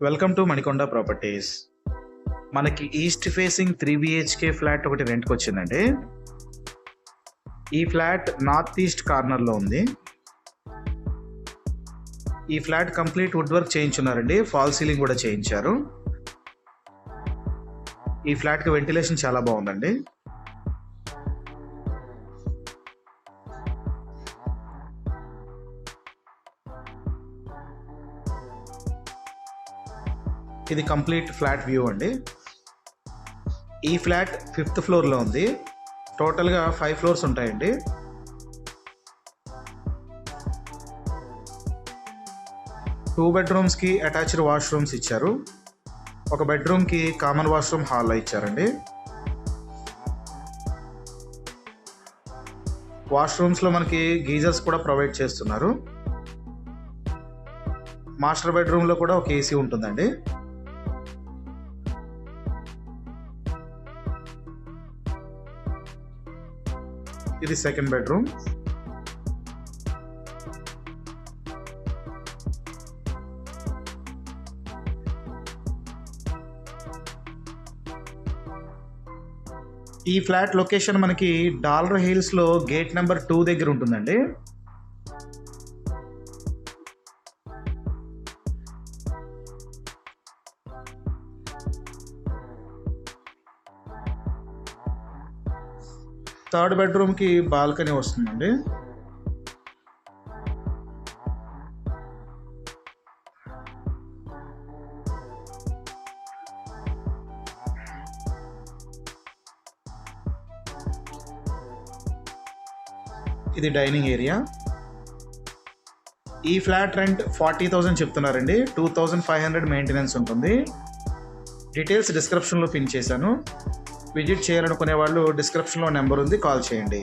Welcome to Manikonda properties. మనకి east facing 3 BHK flat ఒకటి రెంట్కి వచ్చిందండి. ఈ ఫ్లాట్ నార్త్ ఈస్ట్ కార్నర్లో ఉంది. ఈ ఫ్లాట్ కంప్లీట్ వుడ్ వర్క్ చేయించున్నారండి, ఫాల్ సీలింగ్ కూడా చేయించారు. ఈ ఫ్లాట్కి వెంటిలేషన్ చాలా బాగుందండి. ఇది కంప్లీట్ ఫ్లాట్ వ్యూ అండి. ఈ ఫ్లాట్ 5th ఫ్లోర్లో ఉంది. టోటల్గా 5 ఫ్లోర్స్ ఉంటాయండి. టూ బెడ్రూమ్స్కి అటాచ్డ్ వాష్రూమ్స్ ఇచ్చారు. ఒక బెడ్రూమ్కి కామన్ వాష్రూమ్ హాల్లో ఇచ్చారండి. వాష్రూమ్స్లో మనకి గీజర్స్ కూడా ప్రొవైడ్ చేస్తున్నారు. మాస్టర్ బెడ్రూమ్లో కూడా ఒక ఏసీ ఉంటుందండి. ఇది సెకండ్ బెడ్రూమ్. ఈ ఫ్లాట్ లొకేషన్ మనకి డాలర్ హిల్స్లో గేట్ నెంబర్ 2 దగ్గర ఉంటుందండి. థర్డ్ బెడ్రూమ్కి బాల్కనీ వస్తుందండి. ఇది డైనింగ్ ఏరియా. ఈ ఫ్లాట్ రెంట్ 40,000 చెప్తున్నారండి. 2,500 మెయింటెనెన్స్ ఉంటుంది. డీటెయిల్స్ డిస్క్రిప్షన్లో పిన్ చేశాను. విజిట్ చేయాలనుకునే వాళ్ళు డిస్క్రిప్షన్లో నెంబర్ ఉంది, కాల్ చేయండి.